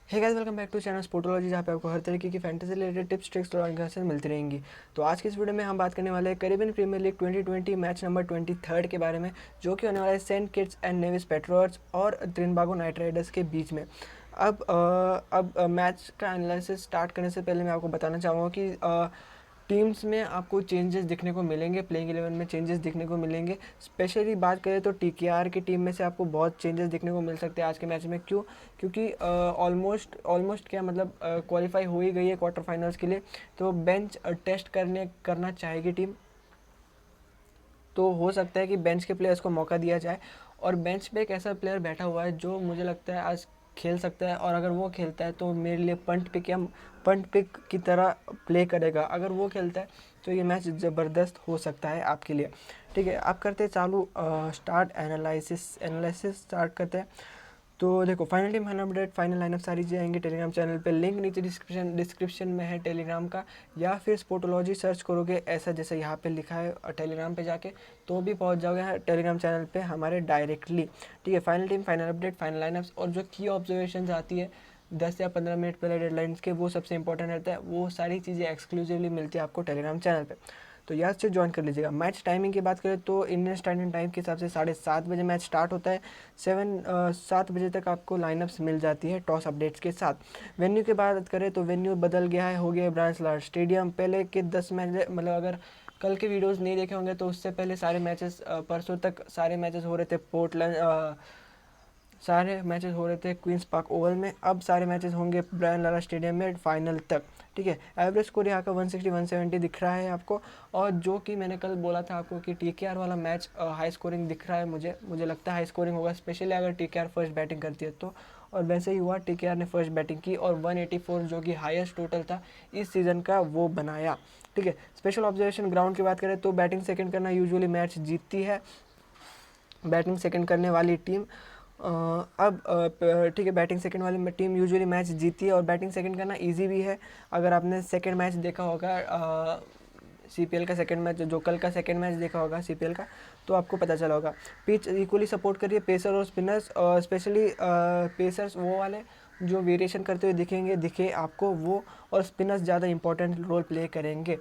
Hey guys, welcome back to channel Sportology, जहाँ पे आपको हर तरीके की फैंटेसी रिलेटेड टिप्स, ट्रिक्स और इन्फॉर्मेशन मिलती रहेंगी। तो आज की इस वीडियो में हम बात करने वाले हैं Caribbean premier league 2020 match number 23 के बारे में, जो कि होने वाला है Saint Kitts and Nevis Patriots और त्रिनबागो नाइट राइडर्स के बीच में। अब मैच का एनालिसिस स्टार्ट करने से पहले मैं आपको बताना चाहूँगा कि टीम्स में आपको चेंजेस दिखने को मिलेंगे, प्लेइंग 11 में चेंजेस दिखने को मिलेंगे। स्पेशली बात करें तो टीकेआर की टीम में से आपको बहुत चेंजेस दिखने को मिल सकते हैं आज के मैच में। क्यों? क्योंकि ऑलमोस्ट क्या मतलब क्वालिफाई हो ही गई है क्वार्टर फाइनल्स के लिए, तो बेंच टेस्ट करना चाहेगी टीम। तो हो सकता है कि बेंच के प्लेयर्स को मौका दिया जाए, और बेंच पे एक ऐसा प्लेयर बैठा हुआ है जो मुझे लगता है आज खेल सकता है, और अगर वो खेलता है तो मेरे लिए पंट पिक की तरह प्ले करेगा। अगर वो खेलता है तो ये मैच ज़बरदस्त हो सकता है आपके लिए। ठीक है, आप करते हैं चालू स्टार्ट एनालिसिस स्टार्ट करते हैं। तो देखो, final team, final update, final lineup सारी चीज़ें आएंगी टेलीग्राम चैनल पे। लिंक नीचे डिस्क्रिप्शन में है टेलीग्राम का, या फिर स्पोर्टोलॉजी सर्च करोगे ऐसा जैसे यहाँ पे लिखा है टेलीग्राम पे जाके, तो भी पहुँच जाओगे टेलीग्राम चैनल पे हमारे डायरेक्टली। ठीक है, final team, final update, final line-ups और जो की ऑब्जर्वेशन आती है 10 या 15 मिनट पहले डेडलाइंस के, वो सबसे इंपॉर्टेंट रहता है। वो सारी चीज़ें एक्सक्लूसिवली मिलती है आपको टेलीग्राम चैनल पे, तो याद से ज्वाइन कर लीजिएगा। मैच टाइमिंग की बात करें तो इंडियन स्टैंडर्ड टाइम के हिसाब से 7:30 बजे मैच स्टार्ट होता है। 7 बजे तक आपको लाइनअप्स मिल जाती है टॉस अपडेट्स के साथ। वेन्यू की बात करें तो वेन्यू बदल गया है, हो गया ब्रांच लार्ड स्टेडियम। पहले के 10 मैच, मतलब अगर कल के वीडियोस नहीं देखे होंगे तो उससे पहले सारे मैचेस, परसों तक सारे मैचेस हो रहे थे सारे मैचेस हो रहे थे क्वींस पार्क ओवल में। अब सारे मैचेस होंगे ब्रायन लारा स्टेडियम में फाइनल तक। ठीक है, एवरेज स्कोर यहाँ का 160 170 दिख रहा है आपको। और जो कि मैंने कल बोला था आपको कि टीकेआर वाला मैच हाई स्कोरिंग दिख रहा है, मुझे लगता है हाई स्कोरिंग होगा, स्पेशली अगर टीकेआर फर्स्ट बैटिंग करती है तो। और वैसे ही हुआ, टीकेआर ने फर्स्ट बैटिंग की और 184 जो कि हाईएस्ट टोटल था इस सीज़न का वो बनाया। ठीक है, स्पेशल ऑब्जर्वेशन ग्राउंड की बात करें तो बैटिंग सेकंड करना यूजुअली मैच जीतती है बैटिंग सेकंड करने वाली टीम। ठीक है, बैटिंग सेकंड वाली टीम यूजुअली मैच जीती है, और बैटिंग सेकंड करना इजी भी है। अगर आपने सेकंड मैच देखा होगा, सीपीएल का सेकंड मैच, जो कल का सेकंड मैच देखा होगा सीपीएल का, तो आपको पता चला होगा। पिच इक्वली सपोर्ट करिए पेसर और स्पिनर्स, स्पेशली पेसर्स वो वाले जो वेरिएशन करते हुए दिखे आपको वो, और स्पिनर्स ज़्यादा इंपॉर्टेंट रोल प्ले करेंगे।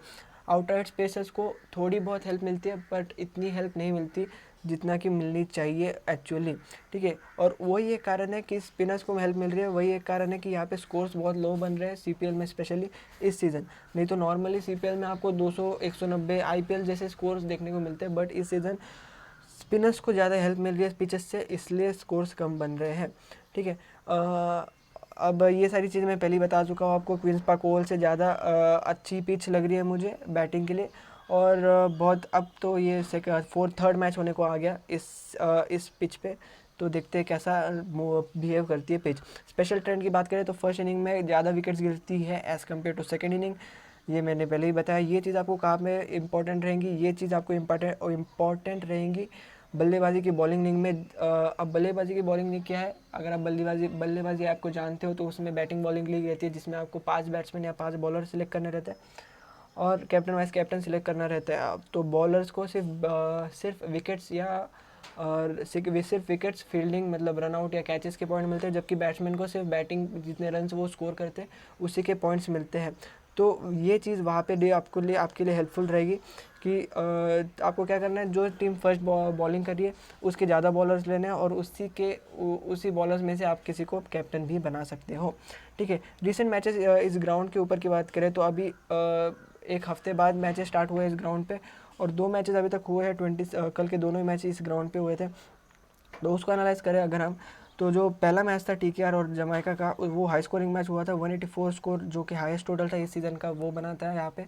आउटसाइड स्पेसर्स को थोड़ी बहुत हेल्प मिलती है, बट इतनी हेल्प नहीं मिलती जितना कि मिलनी चाहिए एक्चुअली। ठीक है, और वही एक कारण है कि स्पिनर्स को हेल्प मिल रही है, वही एक कारण है कि यहाँ पे स्कोर्स बहुत लो बन रहे हैं सीपीएल में, स्पेशली इस सीज़न। नहीं तो नॉर्मली सीपीएल में आपको 200 190 आईपीएल जैसे स्कोर्स देखने को मिलते हैं, बट इस सीज़न स्पिनर्स को ज़्यादा हेल्प मिल रही है पिचेस से, इसलिए स्कोर्स कम बन रहे हैं। ठीक है, अब ये सारी चीज़ें मैं पहले ही बता चुका हूँ आपको। क्वींस पार्क ओवल से ज़्यादा अच्छी पिच लग रही है मुझे बैटिंग के लिए, और बहुत अब तो ये थर्ड मैच होने को आ गया इस पिच पे, तो देखते हैं कैसा बिहेव करती है पिच। स्पेशल ट्रेंड की बात करें तो फर्स्ट इनिंग में ज़्यादा विकेट्स गिरती है as compare to second inning. ये मैंने पहले ही बताया। ये चीज़ आपको कहाँ में इंपॉर्टेंट रहेंगी, ये चीज़ आपको इम्पॉर्टेंट रहेंगी बल्लेबाजी की बॉलिंग निग में। अब बल्लेबाजी की बॉलिंग निग क्या है? अगर आप बल्लेबाजी आपको जानते हो तो उसमें बैटिंग बॉलिंग लीग रहती है, जिसमें आपको 5 बैट्समैन या 5 बॉलर सिलेक्ट करने रहते हैं, और कैप्टन वाइस कैप्टन सिलेक्ट करना रहता है। अब तो बॉलर्स को सिर्फ विकेट्स या सिर्फ विकेट्स, फील्डिंग मतलब रन आउट या कैचेस के पॉइंट मिलते हैं, जबकि बैट्समैन को सिर्फ बैटिंग जितने रन वो स्कोर करते हैं उसी के पॉइंट्स मिलते हैं। तो ये चीज़ वहाँ पे आपके लिए हेल्पफुल रहेगी कि आपको क्या करना है, जो टीम फर्स्ट बॉलिंग कर रही है उसके ज़्यादा बॉलर्स लेने हैं, और उसी बॉलर्स में से आप किसी को कैप्टन भी बना सकते हो। ठीक है, रिसेंट मैचेस इस ग्राउंड के ऊपर की बात करें तो अभी एक हफ्ते बाद मैचेस स्टार्ट हुए इस ग्राउंड पे, और 2 मैचेस अभी तक हुए हैं। कल के दोनों ही मैच इस ग्राउंड पे हुए थे। तो उसको एनालाइज करें अगर हम, तो जो पहला मैच था टीकेआर और जमाइका का, वो हाई स्कोरिंग मैच हुआ था। 184 स्कोर जो कि हाईएस्ट टोटल था इस सीज़न का, वो बना था यहाँ पे।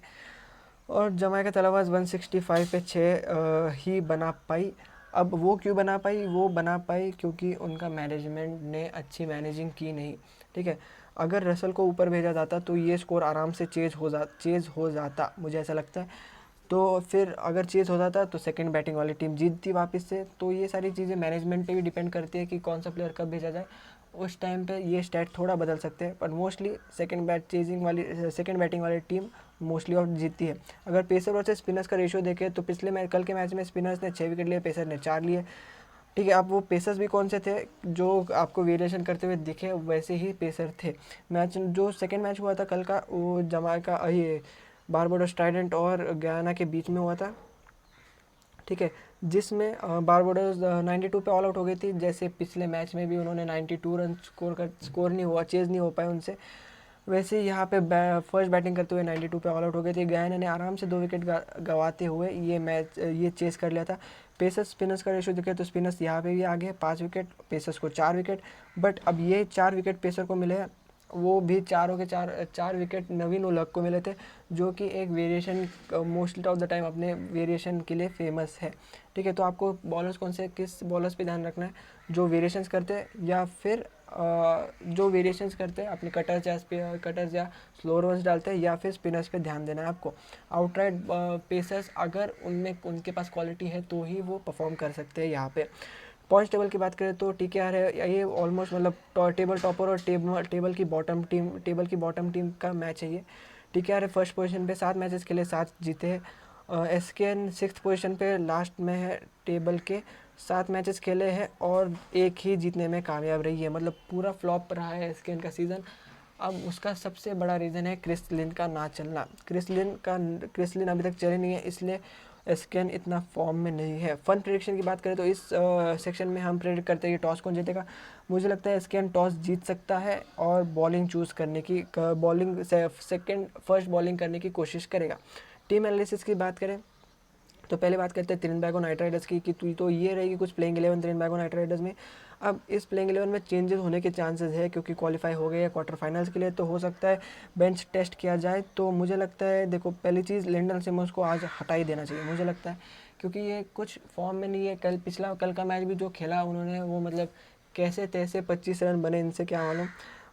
और जमाइका तलावाज 165 पे 6 ही बना पाई। अब वो क्यों बना पाई? वो बना पाई क्योंकि उनका मैनेजमेंट ने अच्छी मैनेजिंग की नहीं। ठीक है, अगर रसल को ऊपर भेजा जाता तो ये स्कोर आराम से चेज हो जाता, मुझे ऐसा लगता है। तो फिर अगर चेज़ हो जाता तो सेकंड बैटिंग वाली टीम जीतती वापस से। तो ये सारी चीज़ें मैनेजमेंट पे भी डिपेंड करती है कि कौन सा प्लेयर कब भेजा जाए। उस टाइम पे ये स्टैट थोड़ा बदल सकते हैं, पर मोस्टली सेकंड बैटिंग वाली टीम मोस्टली ऑफ जीतती है। अगर पेसर वर्सेस स्पिनर्स का रेशियो देखें तो कल के मैच में स्पिनर्स ने 6 विकेट लिए, पेसर ने 4 लिए। ठीक है। अब वो पेसर्स भी कौन से थे जो आपको वेरिएशन करते हुए दिखे, वैसे ही पेसर थे। मैच जो सेकंड मैच हुआ था कल का, वो जमाइका ये बारबाडोस ट्राइडेंट और गयाना के बीच में हुआ था, ठीक है, जिसमें बारबाडोस 92 पे ऑल आउट हो गई थी। जैसे पिछले मैच में भी उन्होंने 92 रन स्कोर नहीं हुआ, चेज़ नहीं हो पाए उनसे, वैसे ही यहाँ पे फर्स्ट बैटिंग करते हुए 92 पे ऑल आउट हो गए थे। गयाना ने आराम से 2 विकेट गवाते हुए ये चेस कर लिया था। पेसर्स स्पिनर्स का रेशो देखें तो स्पिनर्स यहाँ पे भी आगे 5 विकेट, पेसर्स को 4 विकेट। बट अब ये 4 विकेट पेसर को मिले हैं, वो भी चारों के चार विकेट नवीन उलग को मिले थे, जो कि एक variation most of the time अपने वेरिएशन के लिए फेमस है, ठीक है। तो आपको बॉलर्स कौन से किस बॉलर्स पे ध्यान रखना है, जो वेरिएशंस करते हैं या फिर जो वेरिएशंस करते हैं अपने कटर्स या स्लोअर वंस डालते हैं, या फिर स्पिनर्स पे ध्यान देना है आपको। आउटराइट पेसर्स अगर उनमें उनके पास क्वालिटी है तो ही वो परफॉर्म कर सकते हैं यहाँ पे। पॉइंट्स टेबल की बात करें तो TKR है, ये ऑलमोस्ट मतलब टेबल टॉपर और टेबल की बॉटम टीम का मैच है ये। TKR है फर्स्ट पोजीशन पे, 7 मैचेस खेले 7 जीते हैं। SKN 6th पोजीशन पे लास्ट में है टेबल के, 7 मैचेस खेले हैं और एक ही जीतने में कामयाब रही है, मतलब पूरा फ्लॉप रहा है SKN का सीज़न। अब उसका सबसे बड़ा रीज़न है क्रिस लिन का ना चलना। क्रिस लिन अभी तक चले नहीं है, इसलिए SKN इतना फॉर्म में नहीं है। फन प्रेडिक्शन की बात करें तो इस सेक्शन में हम प्रेडिक्ट करते हैं कि टॉस कौन जीतेगा। मुझे लगता है SKN टॉस जीत सकता है और बॉलिंग चूज़ करने की फर्स्ट बॉलिंग करने की कोशिश करेगा। टीम एनालिसिस की बात करें तो पहले बात करते हैं त्रिनबागो नाइट राइडर्स की, कि तो ये रहेगी कुछ प्लेइंग 11 त्रिनबागो नाइट राइडर्स में। अब इस प्लेइंग 11 में चेंजेस होने के चांसेस है, क्योंकि क्वालिफाई हो गए हैं क्वार्टर फाइनल्स के लिए, तो हो सकता है बेंच टेस्ट किया जाए। तो मुझे लगता है, देखो पहली चीज़ लिंडन सिमंस को आज हटा ही देना चाहिए मुझे लगता है, क्योंकि ये कुछ फॉर्म में नहीं है। कल का मैच भी जो खेला उन्होंने, वो मतलब कैसे तैसे 25 रन बने, इनसे क्या मालूम।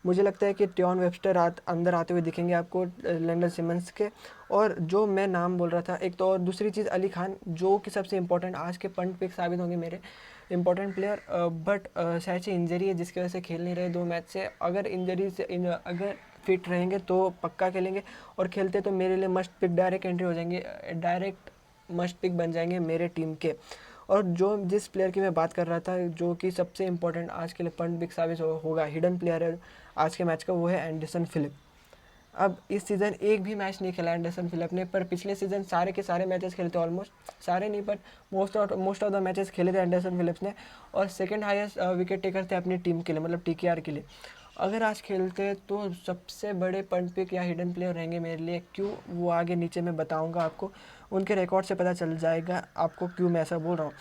मुझे लगता है कि ट्योन वेबस्टर अंदर आते हुए दिखेंगे आपको लिंडन सिमंस के। और जो मैं नाम बोल रहा था एक तो, और दूसरी चीज़ अली खान, जो कि सबसे इंपॉर्टेंट आज के पंट पिक साबित होंगे मेरे इंपॉर्टेंट प्लेयर। बट शायद से इंजरी है जिसकी वजह से खेल नहीं रहे 2 मैच से। अगर अगर फिट रहेंगे तो पक्का खेलेंगे, और खेलते तो मेरे लिए मस्ट पिक डायरेक्ट एंट्री हो जाएंगे, डायरेक्ट मस्ट पिक बन जाएंगे मेरे टीम के। और जिस प्लेयर की मैं बात कर रहा था, जो कि सबसे इंपॉर्टेंट आज के लिए पंट पिक साबित होगा, हिडन प्लेयर है आज के मैच का, वो है एंडरसन फिलिप। अब इस सीज़न एक भी मैच नहीं खेला एंडरसन फिलिप ने, पर पिछले सीज़न सारे के सारे मैचेस खेले थे, ऑलमोस्ट सारे नहीं पर मोस्ट ऑफ द मैचेस खेले थे एंडरसन फिलिप्स ने, और सेकंड हाईएस्ट विकेट टेकर थे अपनी टीम के लिए, मतलब TKR के लिए। अगर आज खेलते तो सबसे बड़े पंट पिक या हिडन प्लेयर रहेंगे मेरे लिए। क्यों, वो आगे नीचे मैं बताऊँगा आपको, उनके रिकॉर्ड से पता चल जाएगा आपको क्यों मैं ऐसा बोल रहा हूँ,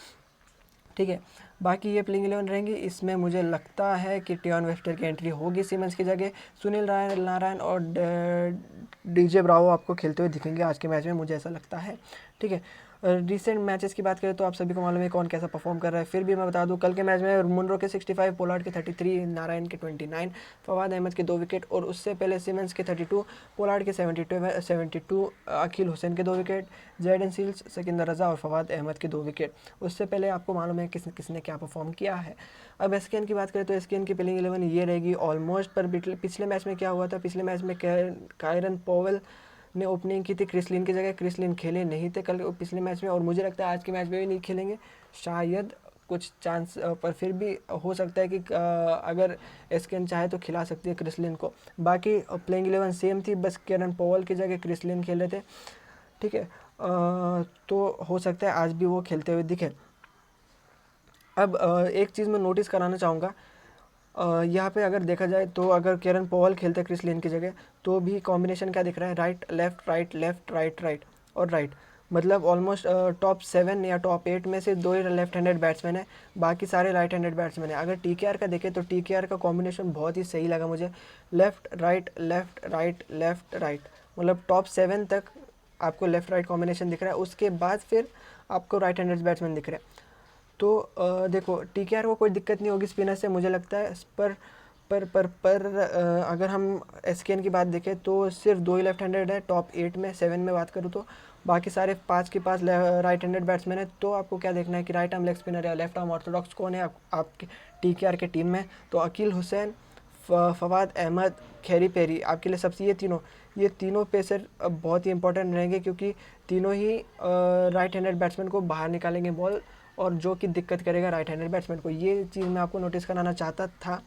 ठीक है। बाकी ये प्लेइंग 11 रहेंगी, इसमें मुझे लगता है कि ट्योन वेबस्टर की एंट्री होगी सिमंस की जगह। सुनील नारायण और DJ ब्रावो आपको खेलते हुए दिखेंगे आज के मैच में, मुझे ऐसा लगता है, ठीक है। रिसेंट मैचेस की बात करें तो आप सभी को मालूम है कौन कैसा परफॉर्म कर रहा है, फिर भी मैं बता दूं कल के मैच में मुनरो के 65, पोलार्ड के 33, नारायण के 29, फवाद अहमद के 2 विकेट, और उससे पहले सिमंस के 32, पोलार्ड के 72, अकील हुसैन के 2 विकेट, जैडन सील्स, सिकंदर रज़ा और फवाद अहमद के 2 विकेट। उससे पहले आपको मालूम है किसने क्या परफॉर्म किया है। अब SKN की बात करें तो SKN की प्लेइंग 11 ये रहेगी ऑलमोस्ट, पर पिछले मैच में क्या हुआ था, पिछले मैच में कायरन पोवेल ने ओपनिंग की थी क्रिस लिन की जगह। क्रिस लिन खेले नहीं थे कल पिछले मैच में, और मुझे लगता है आज के मैच में भी नहीं खेलेंगे शायद, कुछ चांस, पर फिर भी हो सकता है कि अगर SKN चाहे तो खिला सकती है क्रिस लिन को। बाकी प्लेइंग 11 सेम थी, बस कैरन पोवेल की जगह क्रिस लिन खेले थे, ठीक है। तो हो सकता है आज भी वो खेलते हुए दिखे। अब एक चीज़ मैं नोटिस कराना चाहूँगा, यहाँ पे अगर देखा जाए तो अगर कैरन पोवेल खेलते हैं क्रिस लिन की जगह, तो भी कॉम्बिनेशन क्या दिख रहा है, right left right left right right और राइट, मतलब ऑलमोस्ट टॉप 7 या टॉप 8 में से 2 ही लेफ्ट हैंडेड बैट्समैन है, बाकी सारे राइट हैंडेड बैट्समैन है। अगर TKR का देखें तो TKR का कॉम्बिनेशन बहुत ही सही लगा मुझे, left right left right left right, मतलब टॉप 7 तक आपको लेफ्ट राइट कॉम्बिनेशन दिख रहा है, उसके बाद फिर आपको राइट हैंडेड बैट्समैन दिख रहे हैं। तो देखो TKR को कोई दिक्कत नहीं होगी स्पिनर से मुझे लगता है, पर अगर हम SKN की बात देखें तो सिर्फ 2 ही लेफ्ट हैंडेड है टॉप 8 में, 7 में बात करूँ तो, बाकी सारे 5 के पास राइट हैंडेड बैट्समैन है। तो आपको क्या देखना है कि राइट आर्म लेग स्पिनर या लेफ्ट आर्म ऑर्थोडॉक्स कौन है आपके TKR के टीम में। तो अकील हुसैन, फवाद अहमद, खैरी पेरी आपके लिए सबसे ये तीनों पेसर बहुत ही इंपॉर्टेंट रहेंगे, क्योंकि तीनों ही राइट हैंडेड बैट्समैन को बाहर निकालेंगे बॉल, और जो कि दिक्कत करेगा राइट हैंडेड बैट्समैन को। ये चीज़ मैं आपको नोटिस कराना चाहता था,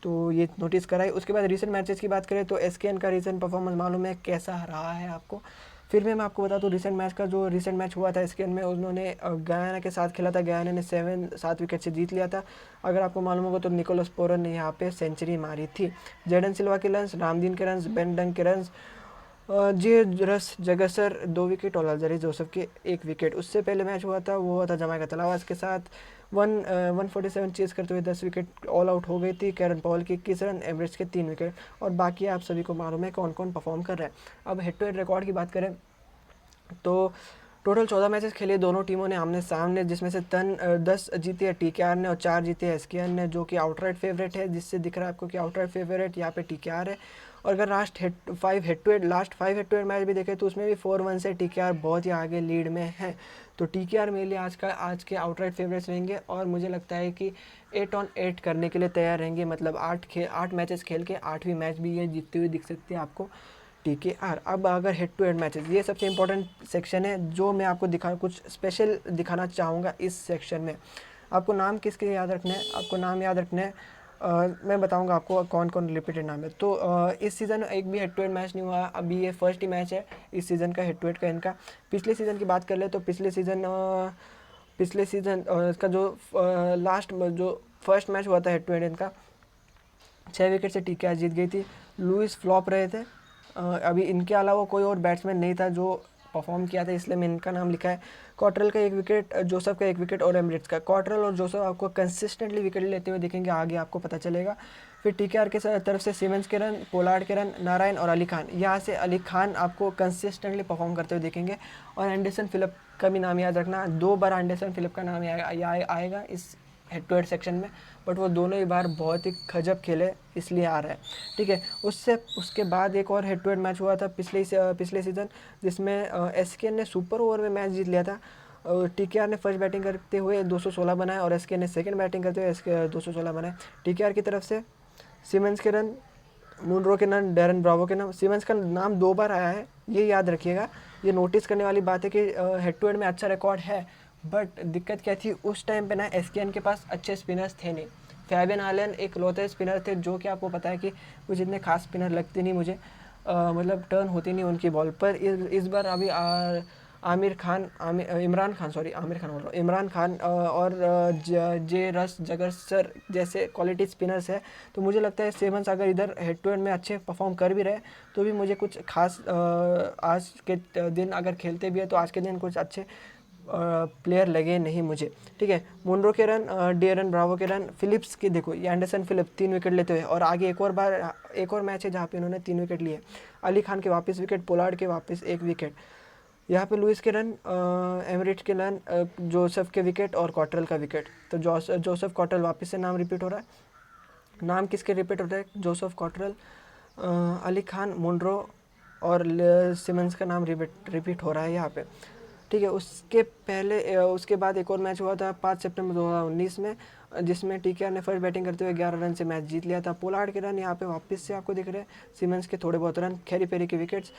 तो ये नोटिस कराई। उसके बाद रीसेंट मैचेस की बात करें तो एसकेएन का रीसेंट परफॉर्मेंस मालूम है कैसा रहा है आपको। फिर भी मैं आपको बता दूँ रीसेंट मैच का, जो रीसेंट मैच हुआ था एसकेएन में, उन्होंने गयाना के साथ खेला था। गयाना ने 7 विकेट से जीत लिया था। अगर आपको मालूम होगा तो निकोलस पोरन ने यहाँ पे सेंचुरी मारी थी। जेडन सिल्वा के रन्स, रामदीन के रन्स, बेन डंग के रन्स, जे रस जगसर 2 विकेट और अल्जरी जोसेफ के 1 विकेट। उससे पहले मैच हुआ था वो हुआ था जमाइका तलावास के साथ। 147 चेस करते हुए 10 विकेट ऑल आउट हो गई थी। कैरन पॉल के 21 रन, एवरेज के 3 विकेट। और बाकी आप सभी को मालूम है कौन कौन परफॉर्म कर रहा है। अब हेड टू हेड रिकॉर्ड की बात करें तो टोटल 14 मैचेस खेले दोनों टीमों ने आमने सामने, जिसमें से 10 जीती है टीकेआर ने और 4 जीते है एसकेएन ने, जो कि आउटराइट फेवरेट है, जिससे दिख रहा है आपको कि आउटराइट फेवरेट यहाँ पे टीकेआर है। और अगर last 5 head to head match भी देखें तो उसमें भी 4-1 से टीकेआर बहुत ही आगे लीड में है। तो टीकेआर मेरे लिए आज के आउटराइट फेवरेट्स रहेंगे और मुझे लगता है कि 8 ऑन 8 करने के लिए तैयार रहेंगे। मतलब 8 मैचेस खेल के 8वीं मैच भी ये जीतते हुए दिख सकते हैं आपको टीकेआर। अब अगर हेड टू हेड मैचेस, ये सबसे इंपॉर्टेंट सेक्शन है जो मैं आपको कुछ स्पेशल दिखाना चाहूँगा इस सेक्शन में। आपको नाम किसके याद रखना है, आपको नाम याद रखना है। मैं बताऊंगा आपको कौन कौन रिपीटेड नाम है। तो इस सीज़न एक भी हेड टू हेड मैच नहीं हुआ, अभी ये फर्स्ट ही मैच है इस सीज़न का हेड टू हेड का इनका। पिछले सीज़न की बात कर ले तो पिछले सीज़न इसका जो लास्ट जो फर्स्ट मैच हुआ था हेड टू हेड इनका, 6 विकेट से टीकेआर जीत गई थी। लुइस फ्लॉप रहे थे। अभी इनके अलावा कोई और बैट्समैन नहीं था जो परफॉर्म किया था, इसलिए मैंने इनका नाम लिखा है। कॉटरल का 1 विकेट, जोसेफ का 1 विकेट और एमरेट्स का। कॉटरल और जोसेफ आपको कंसिस्टेंटली विकेट लेते हुए दिखेंगे, आगे आपको पता चलेगा। फिर टीकेआर के तरफ से सिमंस के रन, पोलार्ड के रन, नारायण और अली खान। यहाँ से अली खान आपको कंसिस्टेंटली परफॉर्म करते हुए दिखेंगे। और एंडरसन फिलिप का भी नाम याद रखना, 2 बार एंडरसन फिलिप का नाम आएगा इस हेड टू हेड सेक्शन में, बट वो दोनों ही बार बहुत ही गजब खेले इसलिए आ रहा है, ठीक है। उसके बाद एक और हेड टू हेड मैच हुआ था पिछले सीज़न, जिसमें एसकेएन ने सुपर ओवर में मैच जीत लिया था। टीकेआर ने फर्स्ट बैटिंग करते हुए 216 बनाए और एसकेएन ने सेकंड बैटिंग करते हुए 216 बनाए। टीकेआर की तरफ से सिमंस के रन, मुनरो के रन, डेरन ब्रावो के नाम। सिमंस का नाम 2 बार आया है, ये याद रखिएगा। ये नोटिस करने वाली बात है कि हेड टू हेड में अच्छा रिकॉर्ड है, बट दिक्कत क्या थी उस टाइम पे ना, एसकेएन के पास अच्छे स्पिनर्स थे नहीं। फैबियन आलन एक लौते स्पिनर थे जो कि आपको पता है कि कुछ इतने खास स्पिनर लगते नहीं मुझे, मतलब टर्न होती नहीं उनकी बॉल पर। इस बार अभी इमरान खान और जे रस जगसर जैसे क्वालिटी स्पिनर्स है। तो मुझे लगता है सिमंस अगर इधर हेड टू हेड में अच्छे परफॉर्म कर भी रहे तो भी मुझे कुछ खास आज के दिन अगर खेलते भी है तो आज के दिन कुछ अच्छे प्लेयर लगे नहीं मुझे, ठीक है। मुनरो के रन, डेरन ब्रावो के रन, फिलिप्स के देखो ये एंडरसन फिलिप 3 विकेट लेते हुए, और आगे एक और मैच है जहाँ पे उन्होंने 3 विकेट लिए। अली खान के वापस विकेट, पोलार्ड के वापस 1 विकेट। यहाँ पे लुइस के रन, एमरेट्स के रन, जोसेफ के विकेट और कॉटरल का विकेट। तो जोसेफ कॉटरल वापस से नाम रिपीट हो रहा है। नाम किसके रिपीट होता है? Joseph Cottrell, Ali Khan, Munro और सिमंस का नाम रिपीट हो रहा है यहाँ पे, ठीक है। उसके बाद एक और मैच हुआ था 5 सितंबर 2019 में, जिसमें टीकेआर ने फर्स्ट बैटिंग करते हुए 11 रन से मैच जीत लिया था। पोलार्ड के रन यहाँ पे वापस से आपको दिख रहे हैं, सिमंस के थोड़े बहुत रन, खेरी पेरी के विकेट्स।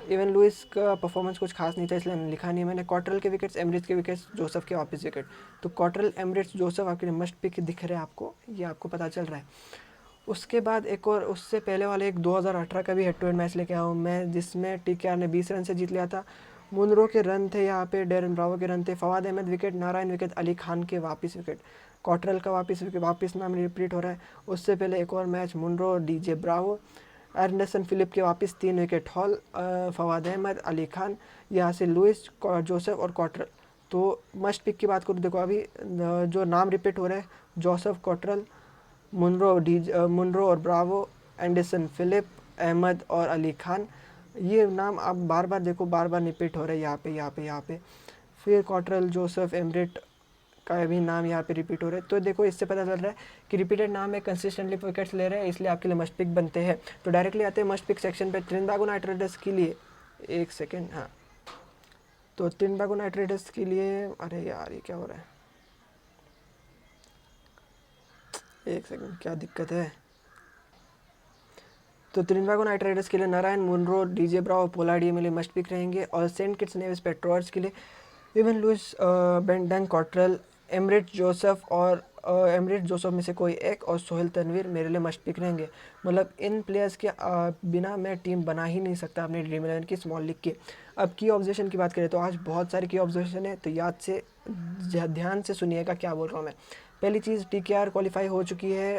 इवन लुइस का परफॉर्मेंस कुछ खास नहीं था इसलिए लिखा नहीं मैंने। कॉटरल के विकेट्स, एमरेट्स के विकेट्स, जोसेफ के वापस विकेट। तो कॉटरल, एमरेट्स, जोसेफ आपके लिए मस्ट पिक दिख रहे हैं आपको, ये आपको पता चल रहा है। उसके बाद एक और उससे पहले वाले एक 2018 का भी हेड टू हेड मैच लेके आया हूँ मैं, जिसमें टीकेआर ने 20 रन से जीत लिया था। मुनरो के रन थे यहाँ पे, डेरन ब्रावो के रन थे, फवाद अहमद विकेट, नारायण विकेट, अली खान के वापस विकेट, कॉटरल का वापस नाम रिपीट हो रहा है। उससे पहले एक और match, Munro, DJ Bravo, Anderson Phillip के वापस 3 विकेट, हॉल, फवाद अहमद, अली खान, यहाँ से लुइस, जोसेफ और कॉटरल। तो मस्ट पिक की बात करूँ, देखो अभी जो नाम रिपीट हो रहे हैं, जोसेफ, कॉटरल, मुनरो और ब्रावो, एंडरसन फिलिप, अहमद और अली खान, ये नाम आप बार बार देखो, बार बार रिपीट हो रहे हैं यहाँ पे। फिर कॉटरल, जोसेफ, एमरेट का भी नाम यहाँ पे रिपीट हो रहे हैं। तो देखो इससे पता चल रहा है कि रिपीटेड नाम में कंसिस्टेंटली विकेट्स ले रहे हैं, इसलिए आपके लिए मस्ट पिक बनते हैं। तो डायरेक्टली आते हैं मस्ट पिक सेक्शन पे। त्रिनिदाद नाइट राइडर्स के लिए एक सेकेंड, हाँ, तो त्रिनिदाद नाइट राइडर्स के लिए, अरे यार ये क्या हो रहा है, एक सेकेंड, क्या दिक्कत है। तो त्रिनिदाद नाइट राइडर्स के लिए Narine, Munro, DJ Bravo, Pollard ये मेरे मस्ट पिक रहेंगे। और सेंट किट्स नेविस पेट्रोल्स के लिए इवन लुइस, बेंडन कॉटरल, एमरिट जोसेफ में से कोई एक, और सोहेल तनवीर मेरे लिए मस्ट पिक रहेंगे। मतलब इन प्लेयर्स के बिना मैं टीम बना ही नहीं सकता अपने ड्रीम 11 की स्मॉल लीग की। अब की ऑब्जर्वेशन की बात करें तो आज बहुत सारी की ऑब्जर्वेशन है, तो याद से ध्यान से सुनिएगा क्या बोल रहा हूँ मैं। पहली चीज़, TKR क्वालिफाई हो चुकी है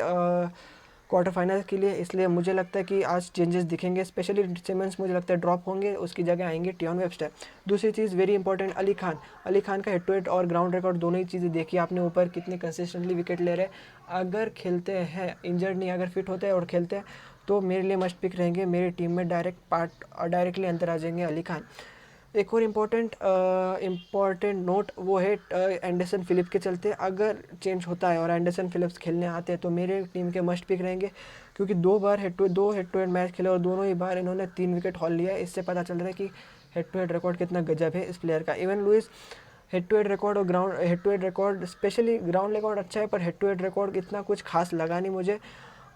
क्वार्टर फाइनल के लिए, इसलिए मुझे लगता है कि आज चेंजेस दिखेंगे। स्पेशली सिमंस मुझे लगता है ड्रॉप होंगे, उसकी जगह आएंगे टियोन वेबस्टर। दूसरी चीज़ वेरी इंपॉर्टेंट, अली खान का हेड टू हेड और ग्राउंड रिकॉर्ड दोनों ही चीज़ें देखी आपने, ऊपर कितने कंसिस्टेंटली विकेट ले रहे हैं। अगर खेलते हैं, इंजर्ड नहीं, अगर फिट होते हैं और खेलते हैं तो मेरे लिए मस्ट पिक रहेंगे। मेरी टीम में डायरेक्टली अंदर आ जाएंगे अली खान। एक और इम्पॉर्टेंट नोट वो है एंडरसन फिलिप के चलते, अगर चेंज होता है और एंडरसन फिलिप्स खेलने आते हैं तो मेरे टीम के मस्ट पिक रहेंगे, क्योंकि दो हेड टू हेड मैच खेले और दोनों ही बार इन्होंने 3 विकेट हॉल लिया है। इससे पता चल रहा है कि हेड टू हेड रिकॉर्ड कितना गजब है इस प्लेयर का। Even Lewis head to head record और head to head record, specially ground record अच्छा है, पर हेड टू हेड रिकॉर्ड इतना कुछ खास लगा नहीं मुझे।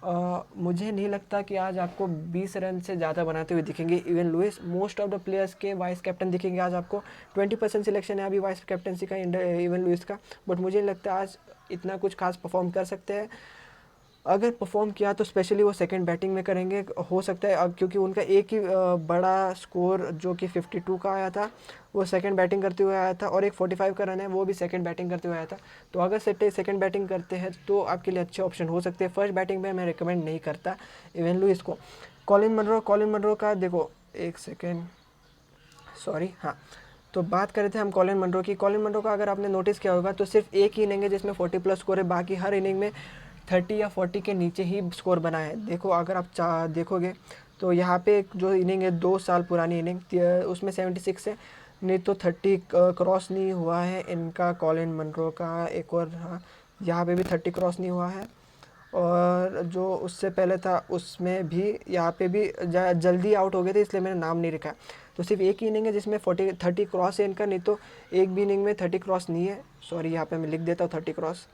मुझे नहीं लगता कि आज आपको 20 रन से ज़्यादा बनाते हुए दिखेंगे even Lewis. Most of the players के वाइस कैप्टन दिखेंगे आज आपको। 20% सिलेक्शन है अभी वाइस कैप्टनसी का इवन लुइस का, बट मुझे नहीं लगता आज इतना कुछ खास परफॉर्म कर सकते हैं। अगर परफॉर्म किया तो स्पेशली वो सेकंड बैटिंग में करेंगे, हो सकता है। अब क्योंकि उनका एक ही बड़ा स्कोर जो कि 52 का आया था, वो सेकंड बैटिंग करते हुए आया था, और एक 45 का रन है वो भी सेकंड बैटिंग करते हुए आया था। तो अगर सेकंड बैटिंग करते हैं तो आपके लिए अच्छे ऑप्शन हो सकते हैं। फर्स्ट बैटिंग में मैं रिकमेंड नहीं करता इवन लुइस को। कॉलिन मनरो का देखो, एक सेकेंड, सॉरी, हाँ, तो बात कर रहे थे हम कॉलिन मनरो की। कॉलिन मनरो का अगर आपने नोटिस किया होगा तो सिर्फ एक ही इनिंग है जिसमें 40+ स्कोर है, बाकी हर इनिंग में 30 या 40 के नीचे ही स्कोर बना है। देखो, अगर आप देखोगे तो यहाँ पे एक जो इनिंग है 2 साल पुरानी इनिंग, उसमें 76 है, नहीं तो 30 क्रॉस नहीं हुआ है इनका कॉलिन मनरो का। एक और, हाँ, यहाँ पे भी 30 क्रॉस नहीं हुआ है, और जो उससे पहले था उसमें भी, यहाँ पे भी जल्दी आउट हो गए थे, इसलिए मैंने नाम नहीं रखा। तो सिर्फ एक ही इनिंग है जिसमें 30 क्रॉस है इनका, नहीं तो एक भी इनिंग में 30 क्रॉस नहीं है। सॉरी, यहाँ पे मैं लिख देता हूँ 30 क्रॉस।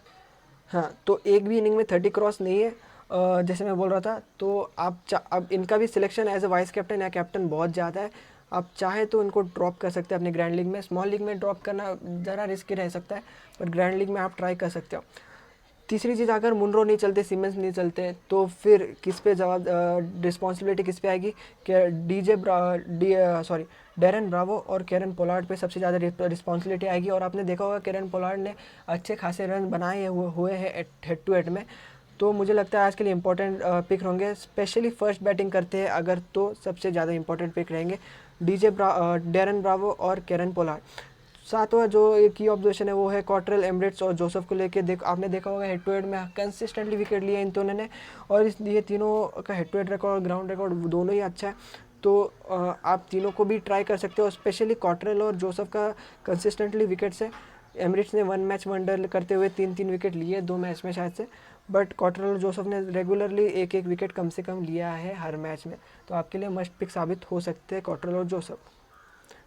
हाँ, तो एक भी इनिंग में 30 क्रॉस नहीं है, जैसे मैं बोल रहा था। तो अब इनका भी selection as a vice captain या कैप्टन बहुत ज़्यादा है। आप चाहे तो इनको ड्रॉप कर सकते हैं अपने ग्रैंड लीग में। स्मॉल लीग में ड्रॉप करना ज़रा रिस्की रह सकता है, पर ग्रैंड लीग में आप ट्राई कर सकते हो। तीसरी चीज़, अगर मुनरो नहीं चलते, सिमंस नहीं चलते, तो फिर किस पे रिस्पॉन्सिबिलिटी किस पे आएगी? डेरन ब्रावो और केरन पोलार्ड पे सबसे ज़्यादा रिस्पॉन्सिबिलिटी आएगी। और आपने देखा होगा केरन पोलार्ड ने अच्छे खासे रन बनाए हुए हैं हेड टू हेड में। तो मुझे लगता है आज के लिए इंपॉर्टेंट पिक होंगे, स्पेशली फर्स्ट बैटिंग करते हैं अगर, तो सबसे ज़्यादा इंपॉर्टेंट पिक रहेंगे डेरन ब्रावो और केरन पोलार्ड। सातवां जो की ऑब्जर्वेशन है वो है कॉटरल, एमरेट्स और जोसेफ को लेके। आपने देखा होगा हेड टू हेड में कंसिस्टेंटली विकेट लिए इन दोनों ने, और ये तीनों का हेड टू हेड रिकॉर्ड और ग्राउंड रिकॉर्ड दोनों ही अच्छा है। तो आप तीनों को भी ट्राई कर सकते हो, स्पेशली कॉटरल और जोसेफ का कंसिस्टेंटली विकेट्स है। एमरेट्स ने 1 मैच वंडर करते हुए 3 विकेट लिए 2 मैच में शायद से, बट कॉटरल और जोसेफ ने रेगुलरली एक विकेट कम से कम लिया है हर मैच में। तो आपके लिए मस्ट पिक साबित हो सकते हैं कॉटरल और जोसेफ।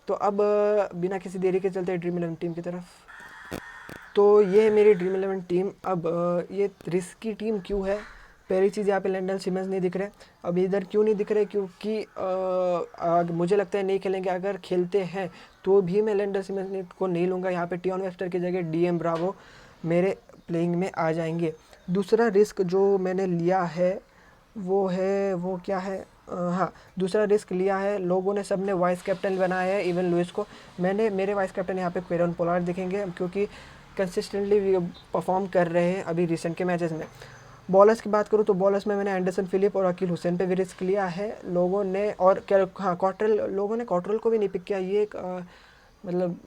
तो अब बिना किसी देरी के चलते हैं ड्रीम 11 टीम की तरफ। तो ये है मेरी ड्रीम 11 टीम। अब ये रिस्की टीम क्यों है? पहली चीज़, यहाँ पे लैंडन सिमंस नहीं दिख रहे। अब इधर क्यों नहीं दिख रहे? क्योंकि मुझे लगता है नहीं खेलेंगे। अगर खेलते हैं तो भी मैं लैंडन सिमंस को नहीं लूँगा। यहाँ पे टियोन वेबस्टर की जगह DM ब्रावो मेरे प्लेइंग में आ जाएंगे। दूसरा रिस्क जो मैंने लिया है वो क्या है? हाँ, दूसरा रिस्क लिया है, लोगों ने सबने वाइस कैप्टन बनाया है इवन लुइस को। मेरे वाइस कैप्टन यहाँ पे केरन पोलार्ड दिखेंगे, क्योंकि कंसिस्टेंटली परफॉर्म कर रहे हैं अभी रिसेंट के मैचेस में। बॉलर्स की बात करूँ तो बॉलर्स में मैंने एंडरसन फिलिप और अकील हुसैन पे भी रिस्क लिया है लोगों ने। और हाँ, लोगों ने कॉटरल को भी नहीं पिक किया। ये एक मतलब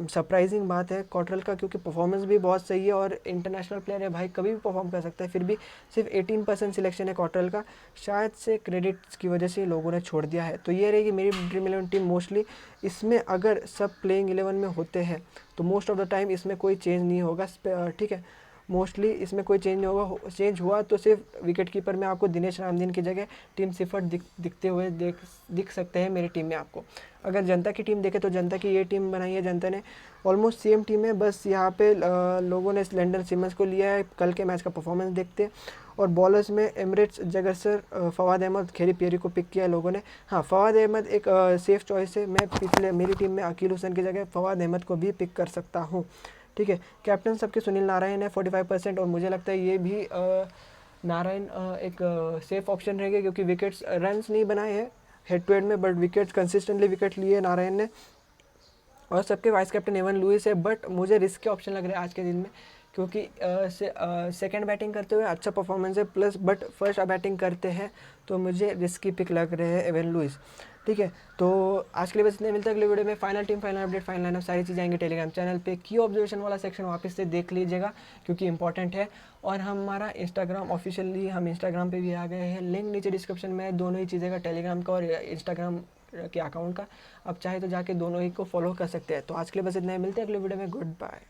सरप्राइजिंग बात है कॉटरल का, क्योंकि परफॉर्मेंस भी बहुत सही है और इंटरनेशनल प्लेयर है भाई, कभी भी परफॉर्म कर सकता है। फिर भी सिर्फ 18% सिलेक्शन है कॉटरल का, शायद से क्रेडिट्स की वजह से लोगों ने छोड़ दिया है। तो ये रहेगी मेरी ड्रीम 11 टीम मोस्टली। इसमें अगर सब प्लेइंग 11 में होते हैं तो मोस्ट ऑफ द टाइम इसमें कोई चेंज नहीं होगा, ठीक है। मोस्टली इसमें कोई चेंज नहीं होगा, चेंज हुआ तो सिर्फ विकेट कीपर में आपको दिनेश रामदीन की जगह टीम सिफर दिखते हुए दिख सकते हैं मेरी टीम में आपको। अगर जनता की टीम देखें तो जनता की ये टीम बनाई है जनता ने, ऑलमोस्ट सेम टीम है, बस यहाँ पे लोगों ने लैंडन सिमंस को लिया है। कल के मैच का परफॉर्मेंस देखते हैं। और बॉलर्स में एमरेट्स जगरसर, फवाद अहमद, खेरी पियरी को पिक किया है लोगों ने। हाँ, फवाद अहमद एक सेफ चॉइस है। मैं मेरी टीम में अकील हुसैन की जगह फवाद अहमद को भी पिक कर सकता हूँ, ठीक है। कैप्टन सबके सुनील नारायण है 45%, और मुझे लगता है ये भी नारायण एक सेफ ऑप्शन रहेगा, क्योंकि विकेट्स रन्स नहीं बनाए हैं हेड टू हेड में, बट विकेट्स कंसिस्टेंटली विकेट लिए नारायण ने। और सबके वाइस कैप्टन एवन लुइस है, बट मुझे रिस्क के ऑप्शन लग रहे हैं आज के दिन में, क्योंकि सेकंड बैटिंग करते हुए अच्छा परफॉर्मेंस है प्लस, बट फर्स्ट बैटिंग करते हैं तो मुझे रिस्की पिक लग रहे हैं एवन लुइस, ठीक है। तो आज के लिए बस इतने, मिलते हैं अगले वीडियो में। Final team, final update, final lineup, सारी चीज़ें आएंगी टेलीग्राम चैनल पे। की ऑब्जर्वेशन वाला सेक्शन वापस से देख लीजिएगा क्योंकि इंपॉर्टेंट है। और हमारा इंस्टाग्राम ऑफिशियली, हम इंस्टाग्राम पे भी आ गए हैं, लिंक नीचे डिस्क्रिप्शन में, दोनों ही चीज़ें का, टेलीग्राम का और इंस्टाग्राम के अकाउंट का। आप चाहे तो जाके दोनों ही को फॉलो कर सकते हैं। तो आज के लिए बस इतना ही, मिलते हैं अगले वीडियो में। Good bye.